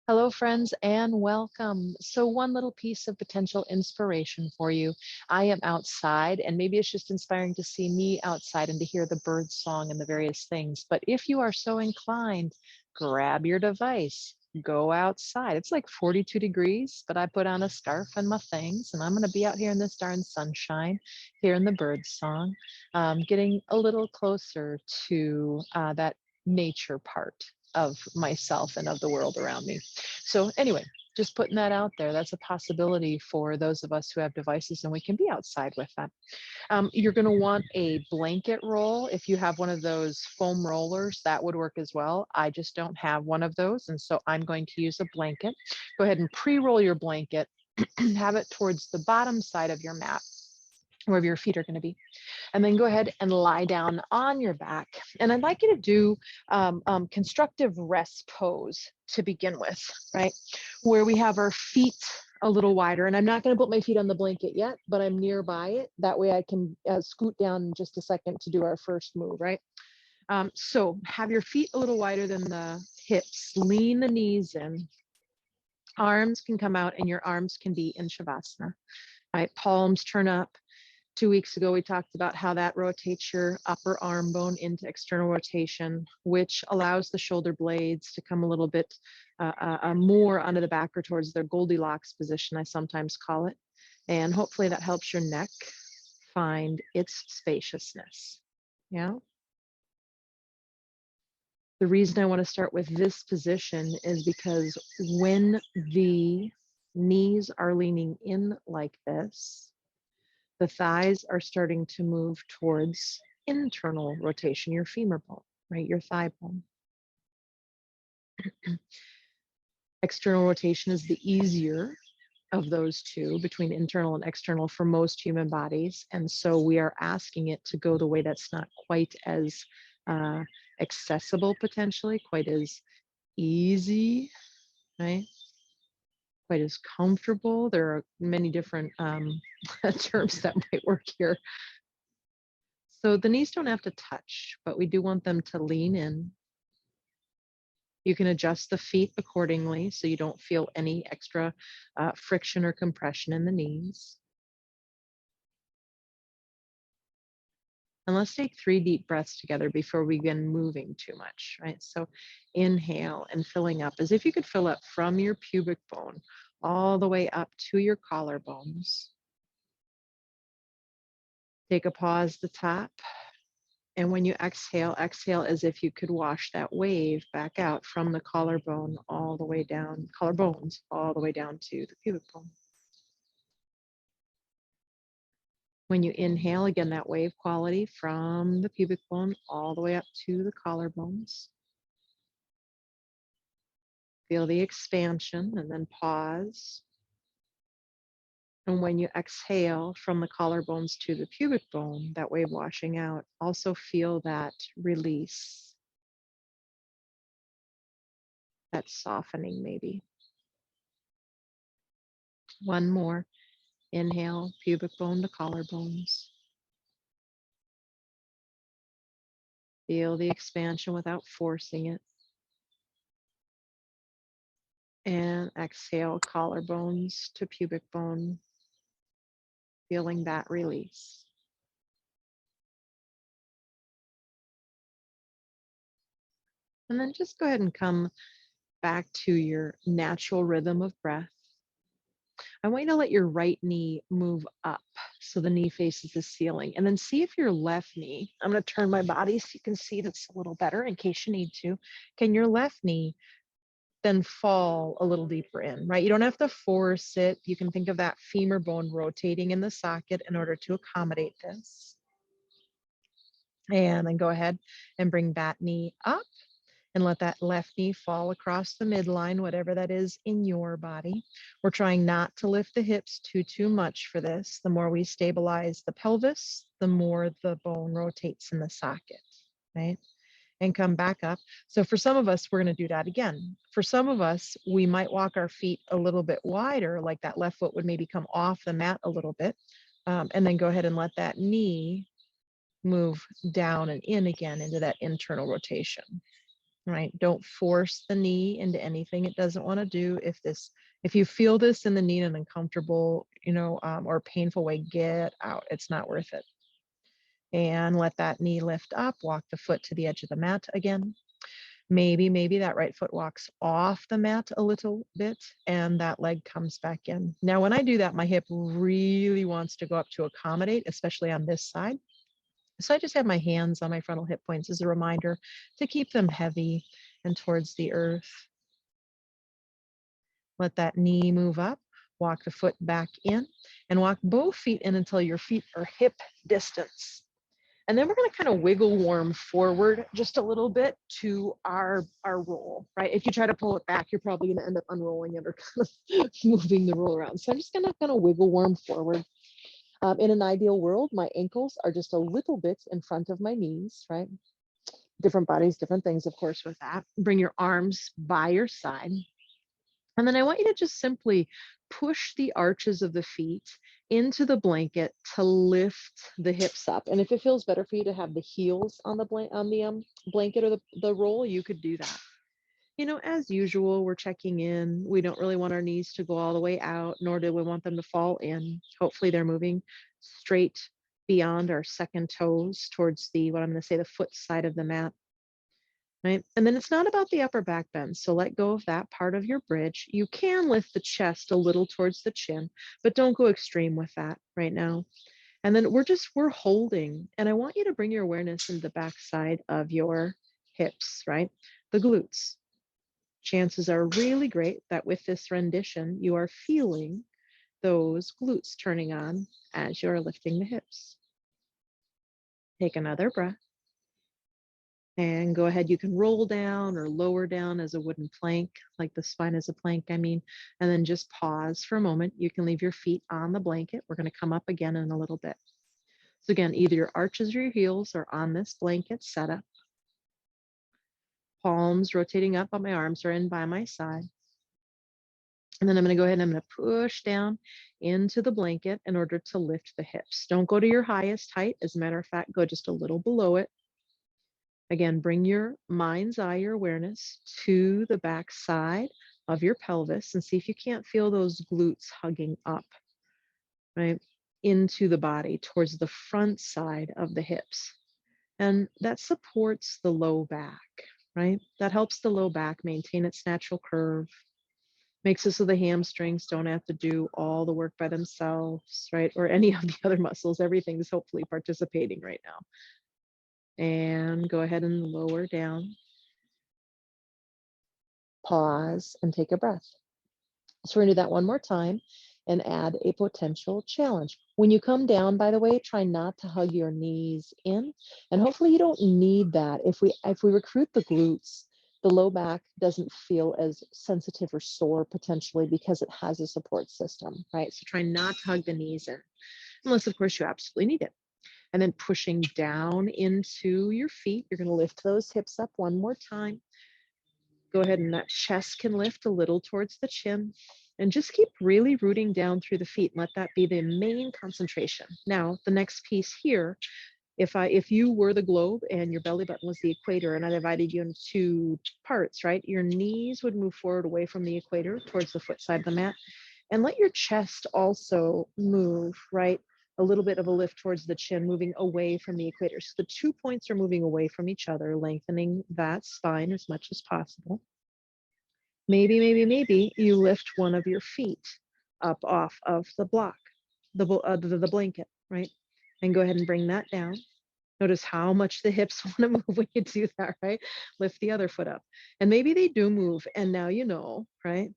Hello, friends, and welcome. So one little piece of potential inspiration for you. I am outside, and maybe it's just inspiring to see me outside and to hear the bird song and the various things. But if you are so inclined, grab your device, go outside. It's like 42 degrees, but I put on a scarf and my things, and I'm going to be out here in this darn sunshine, hearing the bird song, getting a little closer to that nature part of myself and of the world around me. So anyway, just putting that out there. That's a possibility for those of us who have devices and we can be outside with them. You're going to want a blanket roll. If you have one of those foam rollers, that would work as well. I just don't have one of those. And so I'm going to use a blanket. Go ahead and pre-roll your blanket. Have it towards the bottom side of your mat, wherever your feet are going to be. And then go ahead and lie down on your back. And I'd like you to do constructive rest pose to begin with, right? Where we have our feet a little wider. And I'm not going to put my feet on the blanket yet, but I'm nearby it. That way I can scoot down in just a second to do our first move, right? So have your feet a little wider than the hips. Lean the knees in. Arms can come out and your arms can be in Shavasana, right? Palms turn up. 2 weeks ago, we talked about how that rotates your upper arm bone into external rotation, which allows the shoulder blades to come a little bit more onto the back or towards their Goldilocks position, I sometimes call it. And hopefully that helps your neck find its spaciousness. Yeah. The reason I want to start with this position is because when the knees are leaning in like this, the thighs are starting to move towards internal rotation, your femur bone, right? Your thigh bone. External rotation is the easier of those two between internal and external for most human bodies. And so we are asking it to go the way that's not quite as accessible potentially, quite as easy, right? Quite as comfortable. There are many different terms that might work here. So the knees don't have to touch, but we do want them to lean in. You can adjust the feet accordingly so you don't feel any extra friction or compression in the knees. And let's take 3 deep breaths together before we begin moving too much, right? So inhale and filling up as if you could fill up from your pubic bone all the way up to your collarbones. Take a pause at the top. And when you exhale, exhale as if you could wash that wave back out from the collarbone all the way down, collarbones all the way down to the pubic bone. When you inhale, again, that wave quality from the pubic bone all the way up to the collarbones. Feel the expansion and then pause. And when you exhale from the collarbones to the pubic bone, that wave washing out, also feel that release, that softening maybe. One more. Inhale, pubic bone to collarbones. Feel the expansion without forcing it. And exhale, collarbones to pubic bone. Feeling that release. And then just go ahead and come back to your natural rhythm of breath. I want you to let your right knee move up so the knee faces the ceiling. And then see if your left knee, I'm going to turn my body so you can see this a little better in case you need to. Can your left knee then fall a little deeper in, right? You don't have to force it. You can think of that femur bone rotating in the socket in order to accommodate this. And then go ahead and bring that knee up and let that left knee fall across the midline, whatever that is in your body. We're trying not to lift the hips too much for this. The more we stabilize the pelvis, the more the bone rotates in the socket, right? And come back up. So for some of us, we're going to do that again. For some of us, we might walk our feet a little bit wider, like that left foot would maybe come off the mat a little bit, and then go ahead and let that knee move down and in again into that internal rotation. right? Don't force the knee into anything it doesn't want to do. If you feel this in the knee in an uncomfortable, or painful way, get out. It's not worth it. And let that knee lift up, walk the foot to the edge of the mat again. Maybe that right foot walks off the mat a little bit and that leg comes back in. Now, when I do that, my hip really wants to go up to accommodate, especially on this side. So I just have my hands on my frontal hip points as a reminder to keep them heavy and towards the earth. Let that knee move up, walk the foot back in, and walk both feet in until your feet are hip distance. And then we're going to kind of wiggle worm forward just a little bit to our roll, right? If you try to pull it back, you're probably going to end up unrolling it or kind of moving the roll around. So I'm just going to kind of wiggle worm forward. In an ideal world, my ankles are just a little bit in front of my knees, right? Different bodies, different things, of course, with that. Bring your arms by your side. And then I want you to just simply push the arches of the feet into the blanket to lift the hips up. And if it feels better for you to have the heels on the blanket or the roll, you could do that. As usual, we're checking in. We don't really want our knees to go all the way out, nor do we want them to fall in. Hopefully they're moving straight beyond our second toes towards what I'm going to say, the foot side of the mat. Right? And then it's not about the upper back bend. So let go of that part of your bridge. You can lift the chest a little towards the chin, but don't go extreme with that right now. And then we're holding. And I want you to bring your awareness into the back side of your hips, right? The glutes. Chances are really great that with this rendition, you are feeling those glutes turning on as you're lifting the hips. Take another breath. And go ahead, you can roll down or lower down as a wooden plank, like the spine is a plank, and then just pause for a moment. You can leave your feet on the blanket. We're going to come up again in a little bit. So again, either your arches or your heels are on this blanket setup. Palms rotating up, but my arms are in by my side. And then I'm going to go ahead and I'm going to push down into the blanket in order to lift the hips. Don't go to your highest height. As a matter of fact, go just a little below it. Again, bring your mind's eye, your awareness to the back side of your pelvis and see if you can't feel those glutes hugging up, right, into the body towards the front side of the hips. And that supports the low back, right? That helps the low back maintain its natural curve, makes it so the hamstrings don't have to do all the work by themselves, right? Or any of the other muscles. Everything's hopefully participating right now. And go ahead and lower down. Pause and take a breath. So we're going to do that one more time and add a potential challenge. When you come down, by the way, try not to hug your knees in. And hopefully you don't need that. If we recruit the glutes, the low back doesn't feel as sensitive or sore potentially because it has a support system, right? So try not to hug the knees in, unless of course you absolutely need it. And then pushing down into your feet, you're going to lift those hips up one more time. Go ahead and that chest can lift a little towards the chin. And just keep really rooting down through the feet. Let that be the main concentration. Now, the next piece here, if you were the globe and your belly button was the equator and I divided you into two parts, right? Your knees would move forward away from the equator towards the foot side of the mat. And let your chest also move, right? A little bit of a lift towards the chin, moving away from the equator. So the 2 points are moving away from each other, lengthening that spine as much as possible. Maybe you lift one of your feet up off of the block, the blanket, right? And go ahead and bring that down. Notice how much the hips want to move when you do that, right? Lift the other foot up. And maybe they do move, and now you know, right?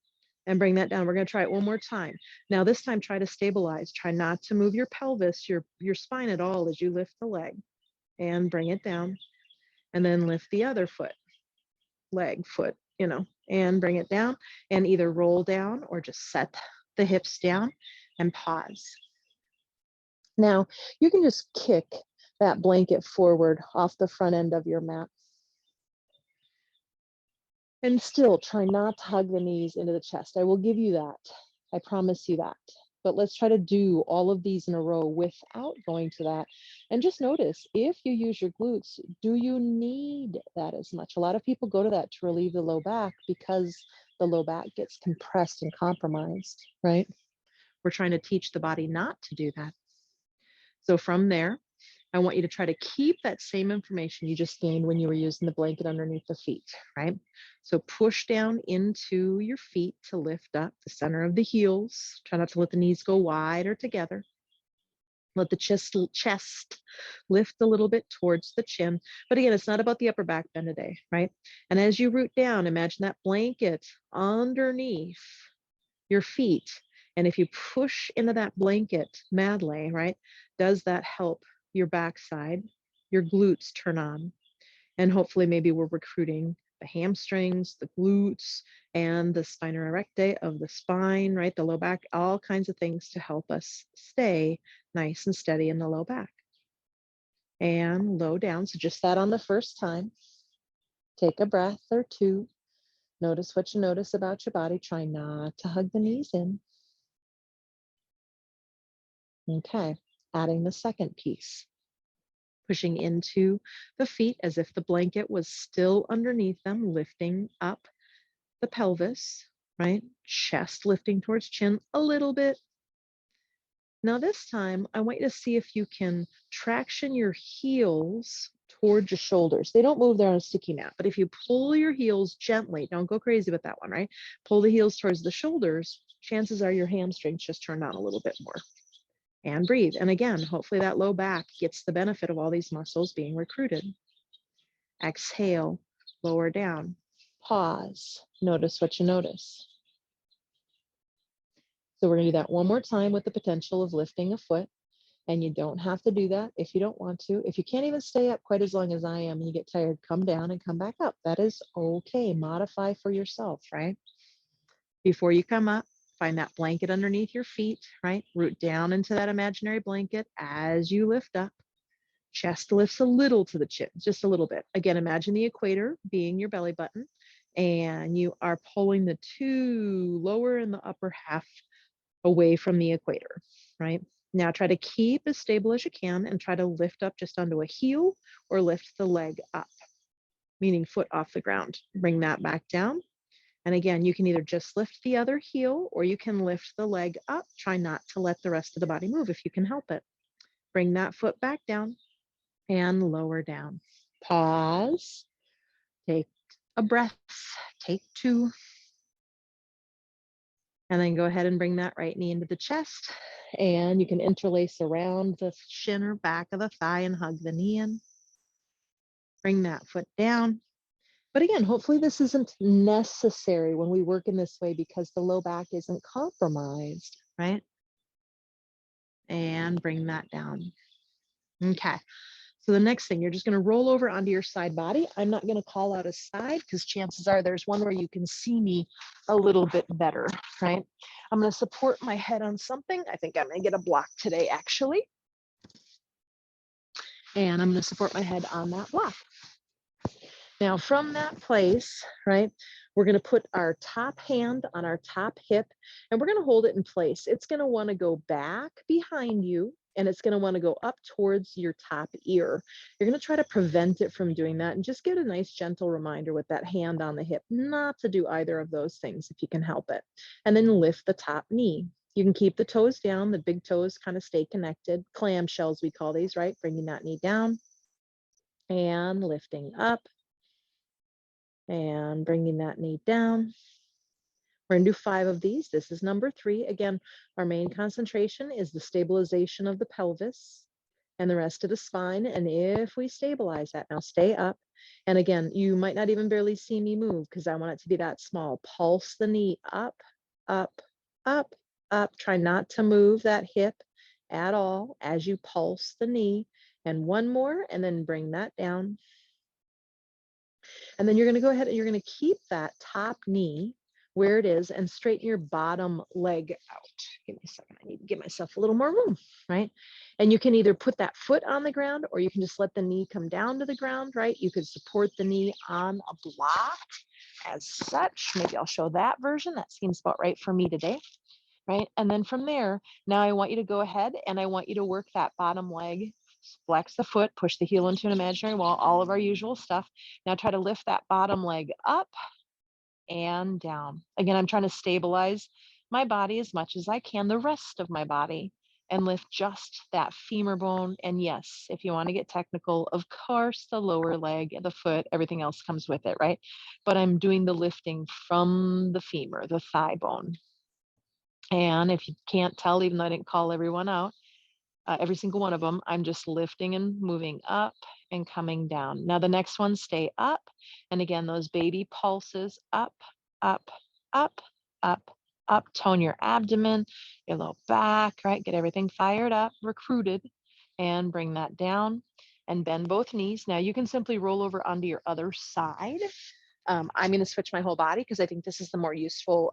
And bring that down. We're going to try it one more time. Now, this time, try to stabilize. Try not to move your pelvis, your spine at all as you lift the leg. And bring it down. And then lift the other foot, leg, foot, and bring it down. And either roll down or just set the hips down and pause. Now, you can just kick that blanket forward off the front end of your mat. And still try not to hug the knees into the chest. I will give you that. I promise you that. But let's try to do all of these in a row without going to that. And just notice, if you use your glutes, do you need that as much? A lot of people go to that to relieve the low back because the low back gets compressed and compromised, right? We're trying to teach the body not to do that. So from there, I want you to try to keep that same information you just gained when you were using the blanket underneath the feet, right? So push down into your feet to lift up the center of the heels. Try not to let the knees go wide or together. Let the chest lift a little bit towards the chin. But again, it's not about the upper back bend today, right? And as you root down, imagine that blanket underneath your feet. And if you push into that blanket madly, right, does that help your backside, your glutes turn on? And hopefully maybe we're recruiting the hamstrings, the glutes, and the spina erecta of the spine, right, the low back, all kinds of things to help us stay nice and steady in the low back. And low down, so just that on the first time. Take a breath or two. Notice what you notice about your body. Try not to hug the knees in. Okay, adding the second piece. Pushing into the feet as if the blanket was still underneath them, lifting up the pelvis, right? Chest lifting towards chin a little bit. Now this time, I want you to see if you can traction your heels towards your shoulders. They don't move there on a sticky mat, but if you pull your heels gently, don't go crazy with that one, right? Pull the heels towards the shoulders, chances are your hamstrings just turn on a little bit more. And breathe. And again, hopefully that low back gets the benefit of all these muscles being recruited. Exhale, lower down. Pause. Notice what you notice. So we're going to do that one more time with the potential of lifting a foot. And you don't have to do that if you don't want to. If you can't even stay up quite as long as I am and you get tired, come down and come back up. That is okay. Modify for yourself, right? Before you come up, find that blanket underneath your feet, right? Root down into that imaginary blanket as you lift up. Chest lifts a little to the chin, just a little bit. Again, imagine the equator being your belly button, and you are pulling the two lower and the upper half away from the equator, right? Now try to keep as stable as you can and try to lift up just onto a heel or lift the leg up, meaning foot off the ground. Bring that back down. And again, you can either just lift the other heel or you can lift the leg up. Try not to let the rest of the body move if you can help it. Bring that foot back down and lower down. Pause. Take a breath. Take two. And then go ahead and bring that right knee into the chest. And you can interlace around the shin or back of the thigh and hug the knee in. Bring that foot down. But again, hopefully this isn't necessary when we work in this way because the low back isn't compromised, right? And bring that down. Okay. So the next thing, you're just going to roll over onto your side body. I'm not going to call out a side because chances are there's one where you can see me a little bit better, right? I'm going to support my head on something. I think I'm going to get a block today, actually. And I'm going to support my head on that block. Now from that place, right, we're going to put our top hand on our top hip and we're going to hold it in place. It's going to want to go back behind you and it's going to want to go up towards your top ear. You're going to try to prevent it from doing that and just get a nice gentle reminder with that hand on the hip, not to do either of those things if you can help it. And then lift the top knee. You can keep the toes down, the big toes kind of stay connected. Clamshells, we call these, right? Bringing that knee down and lifting up. And bringing that knee down. We're going to do 5 of these. This is number 3. Again, our main concentration is the stabilization of the pelvis and the rest of the spine. And if we stabilize that, now stay up. And again, you might not even barely see me move because I want it to be that small. Pulse the knee up, up, up, up. Try not to move that hip at all as you pulse the knee. And one more, and then bring that down. And then you're going to go ahead and you're going to keep that top knee where it is and straighten your bottom leg out. Give me a second. I need to give myself a little more room, right? And you can either put that foot on the ground or you can just let the knee come down to the ground, right? You could support the knee on a block as such. Maybe I'll show that version. That seems about right for me today. right? And then from there, now I want you to go ahead and I want you to work that bottom leg, flex the foot, push the heel into an imaginary wall, all of our usual stuff. Now try to lift that bottom leg up and down. Again, I'm trying to stabilize my body as much as I can, the rest of my body, and lift just that femur bone. And yes, if you want to get technical, of course, the lower leg, the foot, everything else comes with it, right? But I'm doing the lifting from the femur, the thigh bone. And if you can't tell, even though I didn't call everyone out, every single one of them, I'm just lifting and moving up and coming down. Now the next one, stay up. And again, those baby pulses up, up, up, up, up. Tone your abdomen, your low back, right? Get everything fired up, recruited, and bring that down and bend both knees. Now you can simply roll over onto your other side. I'm going to switch my whole body because I think this is the more useful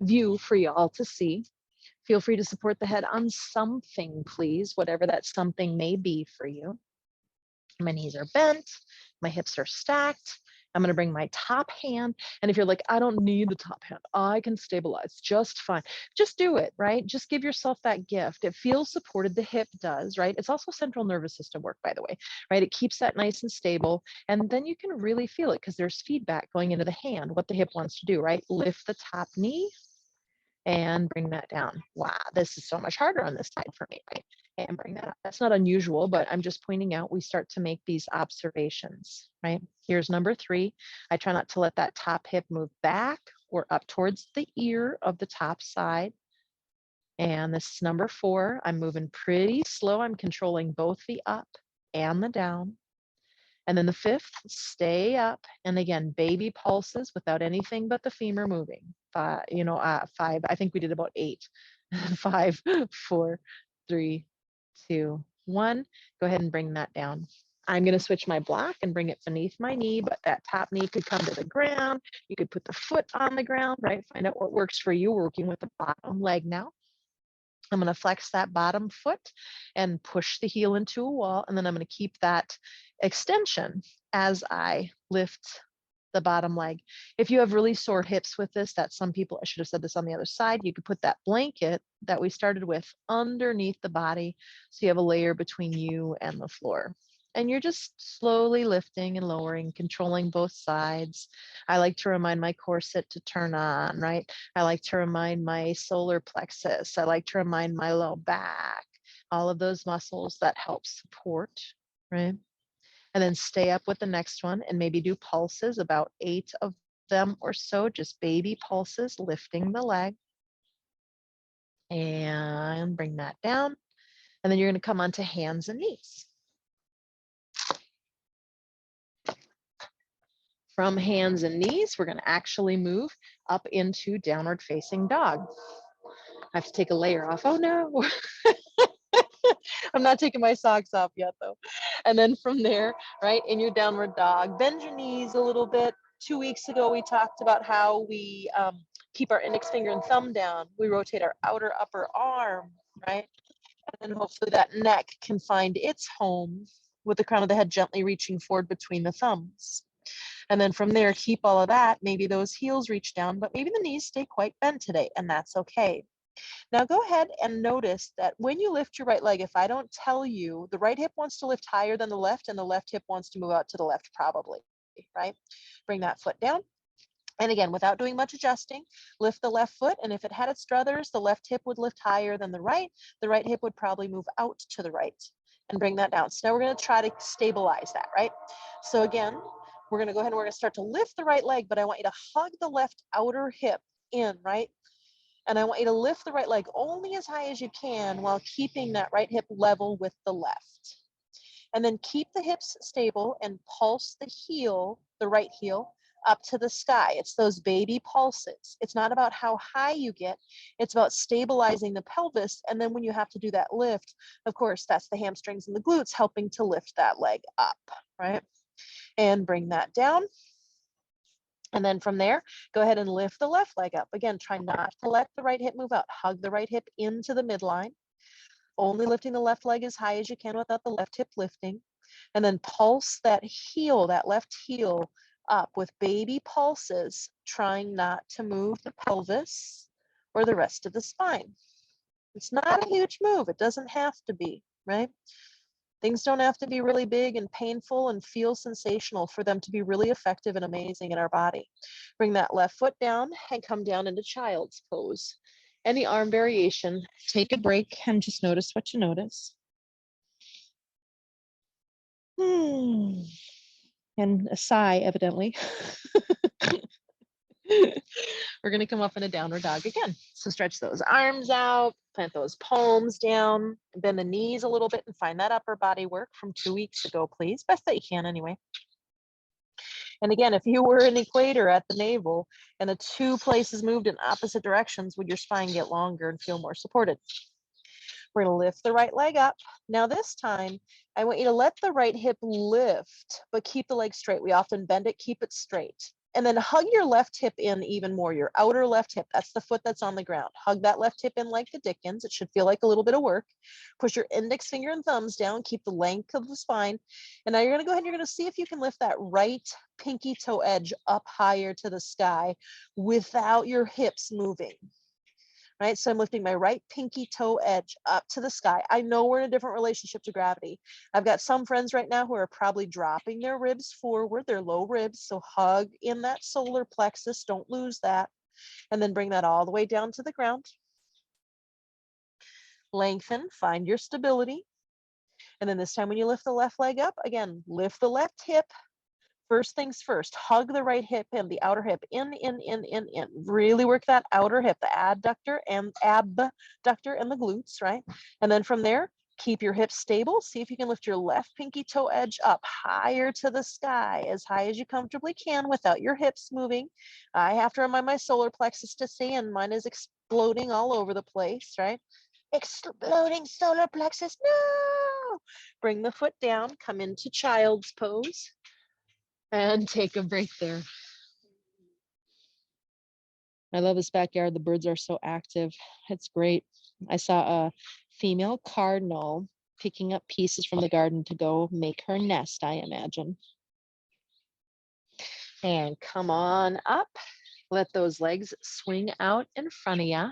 view for y'all to see. Feel free to support the head on something, please, whatever that something may be for you. My knees are bent, my hips are stacked. I'm going to bring my top hand. And if you're like, I don't need the top hand, I can stabilize just fine. Just do it, right? Just give yourself that gift. It feels supported. The hip does, right? It's also central nervous system work, by the way, right? It keeps that nice and stable. And then you can really feel it because there's feedback going into the hand, what the hip wants to do, right? Lift the top knee and bring that down. Wow, this is so much harder on this side for me, right? And bring that up. That's not unusual, but I'm just pointing out we start to make these observations, right? Here's number 3. I try not to let that top hip move back or up towards the ear of the top side. And this is number 4. I'm moving pretty slow. I'm controlling both the up and the down. And then the 5th, stay up. And again, baby pulses without anything but the femur moving. 5, 5, I think we did about 8. 5, 4, 3, 2, 1. Go ahead and bring that down. I'm going to switch my block and bring it beneath my knee, but that top knee could come to the ground. You could put the foot on the ground, right? Find out what works for you. We're working with the bottom leg now. I'm going to flex that bottom foot and push the heel into a wall. And then I'm going to keep that extension as I lift the bottom leg. If you have really sore hips with this, that some people, I should have said this on the other side, you could put that blanket that we started with underneath the body. So you have a layer between you and the floor. And you're just slowly lifting and lowering, controlling both sides. I like to remind my corset to turn on, right? I like to remind my solar plexus. I like to remind my low back, all of those muscles that help support, right? And then stay up with the next one and maybe do pulses, about 8 of them or so, just baby pulses, lifting the leg. And bring that down. And then you're going to come onto hands and knees. From hands and knees, we're going to actually move up into downward facing dog. I have to take a layer off. Oh no. I'm not taking my socks off yet though. And then from there, right, in your downward dog, bend your knees a little bit. 2 weeks ago, we talked about how we keep our index finger and thumb down. We rotate our outer upper arm, right? And then hopefully that neck can find its home with the crown of the head gently reaching forward between the thumbs. And then from there, keep all of that. Maybe those heels reach down, but maybe the knees stay quite bent today, and that's okay. Now go ahead and notice that when you lift your right leg, if I don't tell you, the right hip wants to lift higher than the left, and the left hip wants to move out to the left probably, right? Bring that foot down. And again, without doing much adjusting, lift the left foot, and if it had its druthers, the left hip would lift higher than the right hip would probably move out to the right, and bring that down. So now we're going to try to stabilize that, right? So again, we're going to go ahead and we're going to start to lift the right leg, but I want you to hug the left outer hip in, right? And I want you to lift the right leg only as high as you can while keeping that right hip level with the left. And then keep the hips stable and pulse the heel, the right heel, up to the sky. It's those baby pulses. It's not about how high you get. It's about stabilizing the pelvis. And then when you have to do that lift, of course, that's the hamstrings and the glutes helping to lift that leg up, right? And bring that down. And then from there, go ahead and lift the left leg up. Again, try not to let the right hip move out. Hug the right hip into the midline. Only lifting the left leg as high as you can without the left hip lifting. And then pulse that heel, that left heel up with baby pulses, trying not to move the pelvis or the rest of the spine. It's not a huge move. It doesn't have to be, right? Things don't have to be really big and painful and feel sensational for them to be really effective and amazing in our body. Bring that left foot down and come down into child's pose. Any arm variation, take a break and just notice what you notice. And a sigh, evidently. We're going to come up in a downward dog again. So stretch those arms out, plant those palms down, bend the knees a little bit and find that upper body work from 2 weeks ago, please. Best that you can anyway. And again, if you were an equator at the navel and the two places moved in opposite directions, would your spine get longer and feel more supported? We're going to lift the right leg up. Now this time, I want you to let the right hip lift, but keep the leg straight. We often bend it, keep it straight. And then hug your left hip in even more, your outer left hip. That's the foot that's on the ground. Hug that left hip in like the Dickens. It should feel like a little bit of work. Push your index finger and thumbs down. Keep the length of the spine. And now you're going to go ahead and you're going to see if you can lift that right pinky toe edge up higher to the sky without your hips moving. Right? So I'm lifting my right pinky toe edge up to the sky. I know we're in a different relationship to gravity. I've got some friends right now who are probably dropping their ribs forward, their low ribs. So hug in that solar plexus. Don't lose that. And then bring that all the way down to the ground. Lengthen, find your stability. And then this time when you lift the left leg up, again, lift the left hip. First things first, hug the right hip in, the outer hip, in. Really work that outer hip, the adductor and abductor and the glutes, right? And then from there, keep your hips stable. See if you can lift your left pinky toe edge up higher to the sky, as high as you comfortably can without your hips moving. I have to remind my solar plexus to stay in. Mine is exploding all over the place, right? Exploding solar plexus, no! Bring the foot down, come into child's pose. And take a break there. I love this backyard. The birds are so active. It's great. I saw a female cardinal picking up pieces from the garden to go make her nest, I imagine. And come on up. Let those legs swing out in front of you.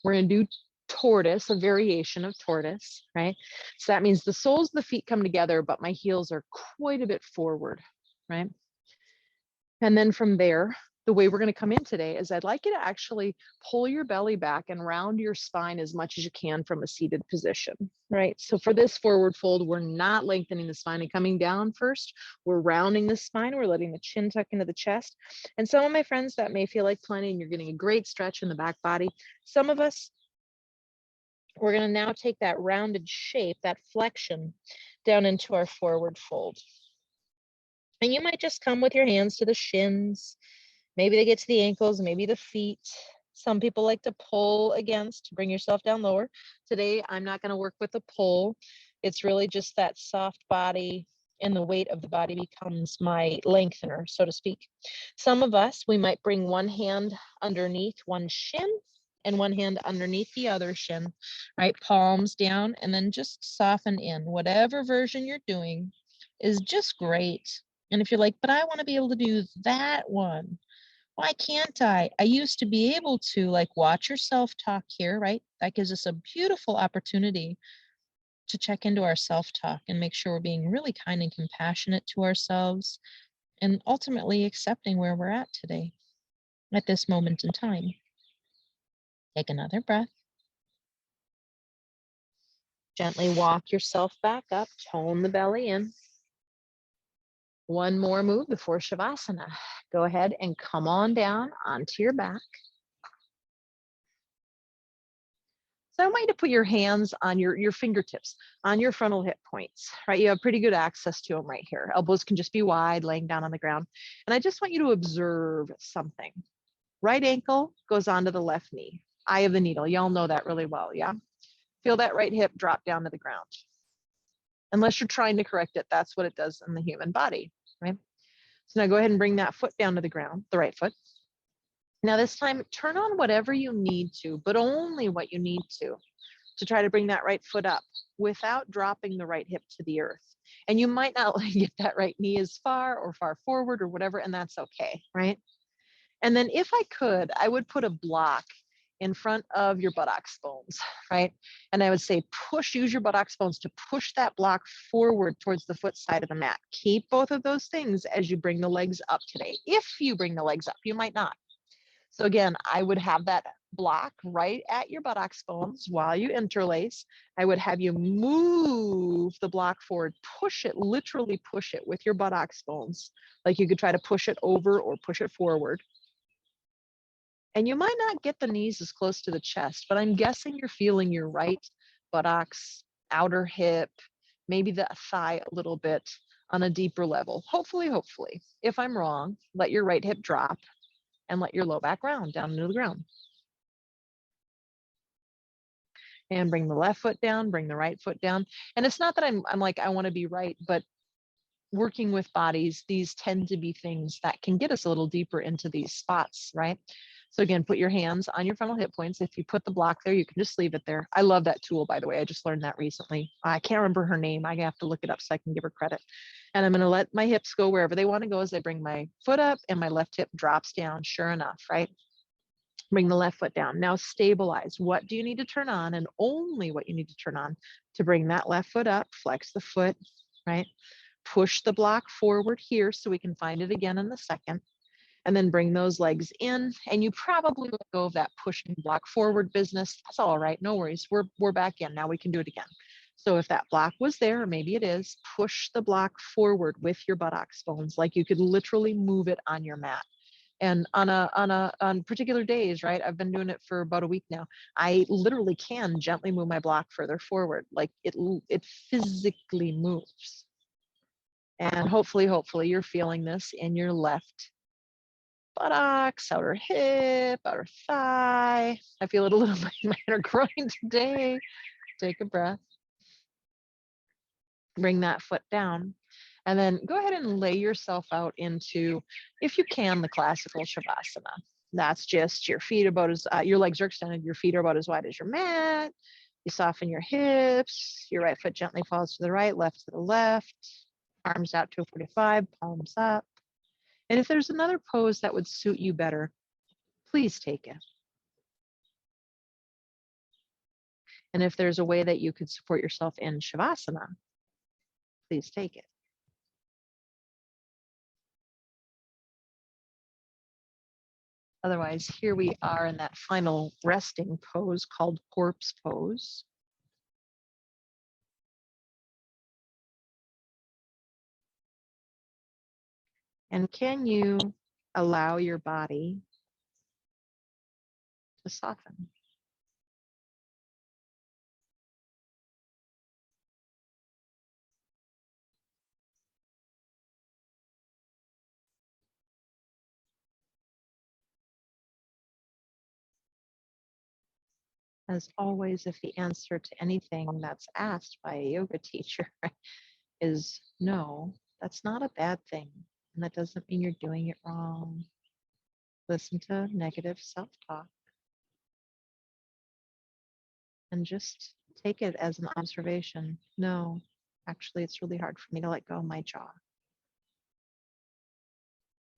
We're going to do tortoise, a variation of tortoise, right? So that means the soles of the feet come together, but my heels are quite a bit forward, right? And then from there, the way we're going to come in today is I'd like you to actually pull your belly back and round your spine as much as you can from a seated position, right? So for this forward fold, we're not lengthening the spine and coming down first. We're rounding the spine. We're letting the chin tuck into the chest. And some of my friends, that may feel like plenty, and you're getting a great stretch in the back body. Some of us, we're going to now take that rounded shape, that flexion, down into our forward fold. And you might just come with your hands to the shins. Maybe they get to the ankles, maybe the feet. Some people like to pull against to bring yourself down lower. Today, I'm not going to work with a pull. It's really just that soft body, and the weight of the body becomes my lengthener, so to speak. Some of us, we might bring one hand underneath one shin and one hand underneath the other shin, right? Palms down, and then just soften in. Whatever version you're doing is just great. And if you're like, but I want to be able to do that one, why can't I? I used to be able to, like, watch your self-talk here, right? That gives us a beautiful opportunity to check into our self-talk and make sure we're being really kind and compassionate to ourselves and ultimately accepting where we're at today, at this moment in time. Take another breath. Gently walk yourself back up, tone the belly in. One more move before Shavasana. Go ahead and come on down onto your back. So I want you to put your hands on your fingertips, on your frontal hip points, right? You have pretty good access to them right here. Elbows can just be wide, laying down on the ground. And I just want you to observe something. Right ankle goes onto the left knee. Eye of the needle. Y'all know that really well, yeah? Feel that right hip drop down to the ground. Unless you're trying to correct it, that's what it does in the human body, right? So now go ahead and bring that foot down to the ground, the right foot. Now this time, turn on whatever you need to, but only what you need to try to bring that right foot up without dropping the right hip to the earth. And you might not get that right knee as far or far forward or whatever, and that's okay, right? And then if I could, I would put a block in front of your buttocks bones, right? And I would say use your buttocks bones to push that block forward towards the foot side of the mat. Keep both of those things as you bring the legs up today. If you bring the legs up, you might not. So again, I would have that block right at your buttocks bones while you interlace. I would have you move the block forward, push it, literally push it with your buttocks bones. Like you could try to push it over or push it forward. And you might not get the knees as close to the chest, but I'm guessing you're feeling your right buttocks, outer hip, maybe the thigh a little bit on a deeper level. Hopefully. If I'm wrong, let your right hip drop and let your low back round down into the ground. And bring the left foot down, bring the right foot down. And it's not that I'm like, I want to be right, but working with bodies, these tend to be things that can get us a little deeper into these spots, right? So again, put your hands on your frontal hip points. If you put the block there, you can just leave it there. I love that tool, by the way. I just learned that recently. I can't remember her name. I have to look it up so I can give her credit. And I'm going to let my hips go wherever they want to go as I bring my foot up and my left hip drops down. Sure enough, right? Bring the left foot down. Now stabilize. What do you need to turn on? And only what you need to turn on to bring that left foot up. Flex the foot, right? Push the block forward here so we can find it again in the second. And then bring those legs in. And you probably let go of that pushing block forward business. That's all right. No worries. We're back in. Now we can do it again. So if that block was there, or maybe it is, push the block forward with your buttocks bones, like you could literally move it on your mat. And on particular days, right? I've been doing it for about a week now. I literally can gently move my block further forward, like it physically moves. And hopefully you're feeling this in your left buttocks, outer hip, outer thigh. I feel it a little bit in my inner groin today. Take a breath. Bring that foot down. And then go ahead and lay yourself out into, if you can, the classical Shavasana. That's just your feet about as, your legs are extended, your feet are about as wide as your mat. You soften your hips, your right foot gently falls to the right, left to the left, arms out to a 45, palms up. And if there's another pose that would suit you better, please take it. And if there's a way that you could support yourself in Shavasana, please take it. Otherwise, here we are in that final resting pose called corpse pose. And can you allow your body to soften? As always, if the answer to anything that's asked by a yoga teacher is no, that's not a bad thing. And that doesn't mean you're doing it wrong. Listen to negative self-talk and just take it as an observation. No, actually, it's really hard for me to let go of my jaw.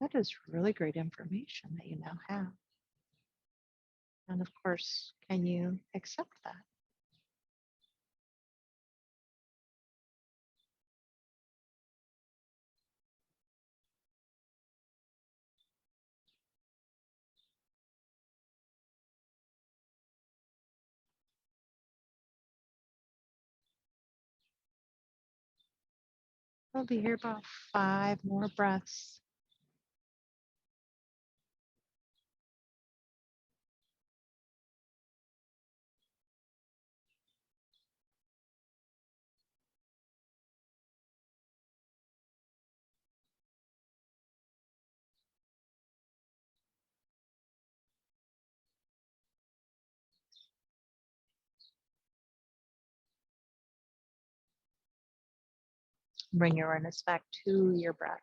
That is really great information that you now have. And of course, can you accept that? We'll be here about 5 more breaths. Bring your awareness back to your breath.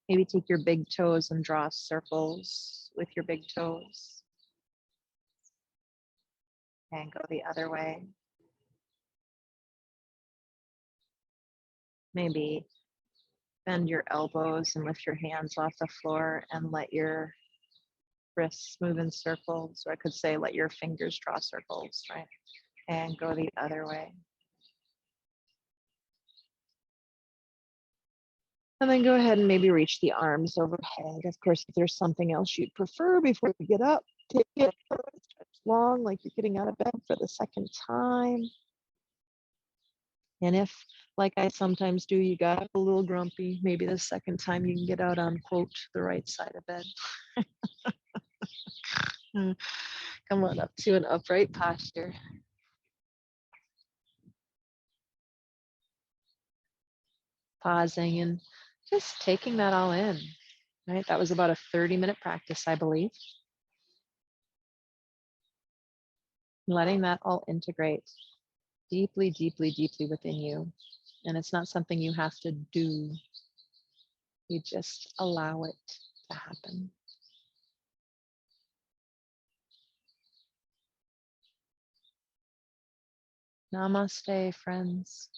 Maybe take your big toes and draw circles with your big toes. And go the other way. Maybe Bend your elbows and lift your hands off the floor and let your wrists move in circles, or I could say let your fingers draw circles, right? And go the other way. And then go ahead and maybe reach the arms overhead. Of course, if there's something else you'd prefer before you get up, take it, stretch long like you're getting out of bed for the second time. And if, like I sometimes do, you got a little grumpy, maybe the second time you can get out on, quote, the right side of bed. Come on up to an upright posture. Pausing and just taking that all in, right? That was about a 30-minute practice, I believe. Letting that all integrate deeply, deeply, deeply within you. And it's not something you have to do. You just allow it to happen. Namaste, friends.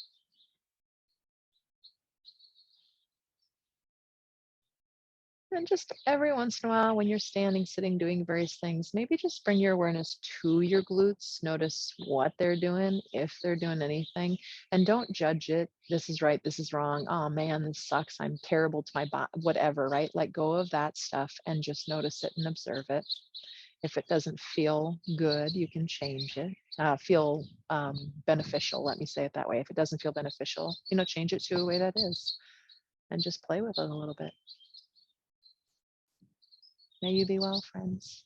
And just every once in a while, when you're standing, sitting, doing various things, maybe just bring your awareness to your glutes. Notice what they're doing, if they're doing anything, and don't judge it. This is right, this is wrong. Oh man, this sucks. I'm terrible to my body, whatever, right? Let go of that stuff and just notice it and observe it. If it doesn't feel good, you can change it. Feel beneficial, let me say it that way. If it doesn't feel beneficial, change it to a way that is, and just play with it a little bit. May you be well, friends.